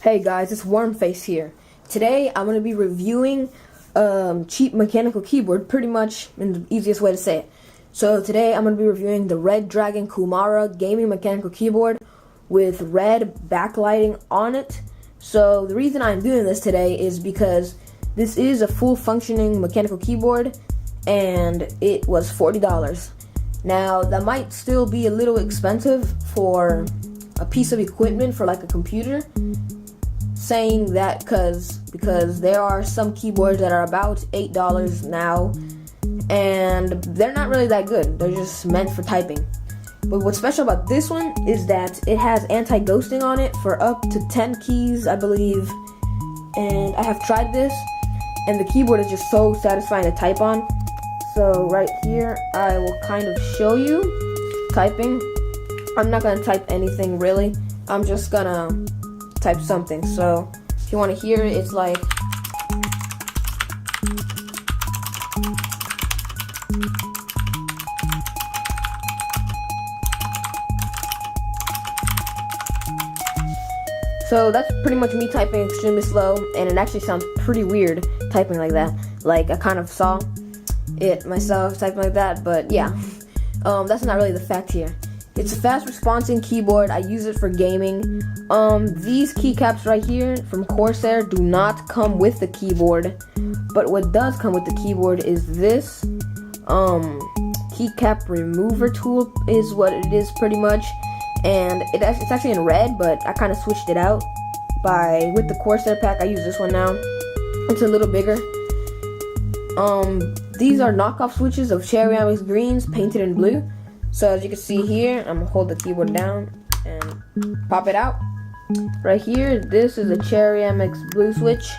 Hey guys, it's WormFace here. Today I'm going to be reviewing cheap mechanical keyboard, pretty much in the easiest way to say it. So today I'm going to be reviewing the Redragon Kumara gaming mechanical keyboard with red backlighting on it. So the reason I'm doing this today is because this is a full functioning mechanical keyboard and it was $40. Now that might still be a little expensive for a piece of equipment for like a computer. Saying that because there are some keyboards that are about $8 now, and they're not really that good. They're just meant for typing. But what's special about this one is that it has anti-ghosting on it for up to 10 keys, I believe. And I have tried this, and the keyboard is just so satisfying to type on. So right here, I will kind of show you typing. I'm not gonna type anything really. I'm just gonna type something. So if you want to hear it, it's like so that's pretty much me typing extremely slow, and it actually sounds pretty weird typing like that. Like I kind of saw it myself typing like that, but yeah, that's not really the fact here. It's a fast responding keyboard. I use it for gaming. These keycaps right here from Corsair do not come with the keyboard, but what does come with the keyboard is this keycap remover tool is what it is pretty much, and it's actually in red, but I kind of switched it out with the Corsair pack. I use this one now. It's a little bigger. These are knockoff switches of ceramic greens painted in blue. So as you can see here, I'm gonna hold the keyboard down and pop it out. Right here, this is a Cherry MX blue switch.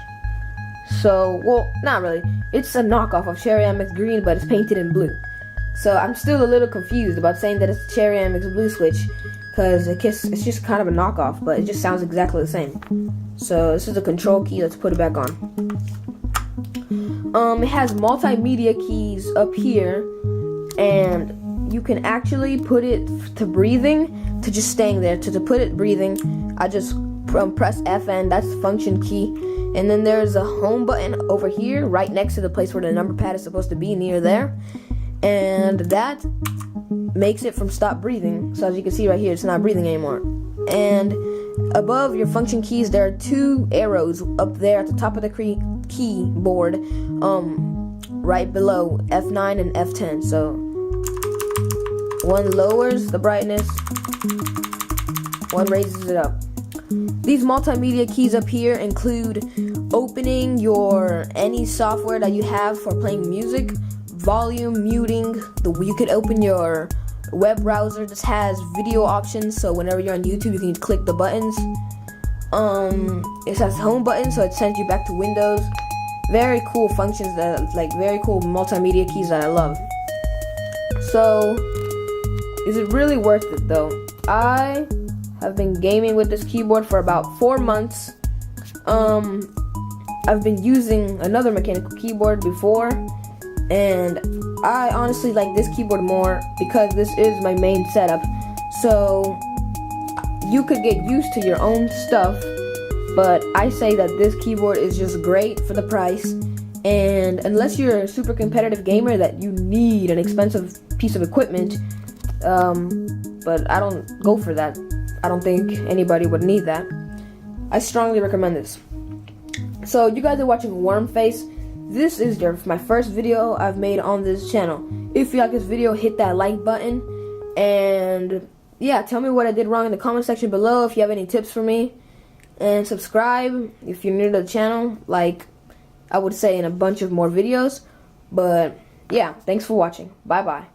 So, well, not really. It's a knockoff of Cherry MX green, but it's painted in blue. So I'm still a little confused about saying that it's a Cherry MX blue switch, because it's just kind of a knockoff, but it just sounds exactly the same. So this is a control key. Let's put it back on. It has multimedia keys up here, and you can actually put it to breathing, to just staying there. To put it breathing, I just press FN, that's the function key. And then there's a home button over here, right next to the place where the number pad is supposed to be, near there. And that makes it from stop breathing. So as you can see right here, it's not breathing anymore. And above your function keys, there are two arrows up there at the top of the keyboard, right below F9 and F10. So one lowers the brightness, one raises it up. These multimedia keys up here include opening any software that you have for playing music, volume, muting. You could open your web browser. This has video options, so whenever you're on YouTube, you can click the buttons. It has home button, so it sends you back to Windows. Very cool functions very cool multimedia keys that I love. So, is it really worth it though? I have been gaming with this keyboard for about 4 months. I've been using another mechanical keyboard before, and I honestly like this keyboard more because this is my main setup. So you could get used to your own stuff, but I say that this keyboard is just great for the price. And unless you're a super competitive gamer that you need an expensive piece of equipment, but I don't go for that. I don't think anybody would need that. I strongly recommend this. So you guys are watching WormFace. This is my first video I've made on this channel. If you like this video, hit that like button, and yeah, tell me what I did wrong in the comment section below if you have any tips for me, and subscribe if you're new to the channel, like I would say in a bunch of more videos. But yeah, thanks for watching. Bye bye.